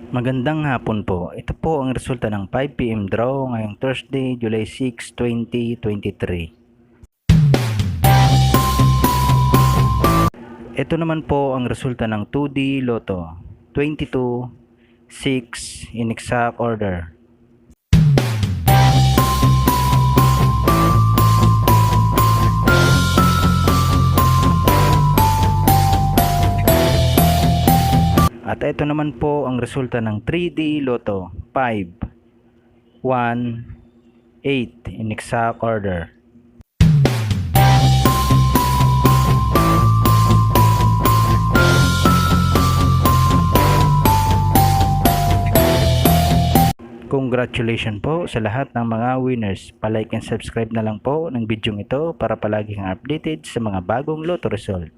Magandang hapon po. Ito po ang resulta ng 5 PM draw ngayong Thursday, July 6, 2023. Ito naman po ang resulta ng 2D Lotto 22, 6 in exact order. At ito naman po ang resulta ng 3D Lotto 5, 1, 8 in exact order. Congratulations po sa lahat ng mga winners. Pa-like and subscribe na lang po ng video ito para palaging updated sa mga bagong Lotto result.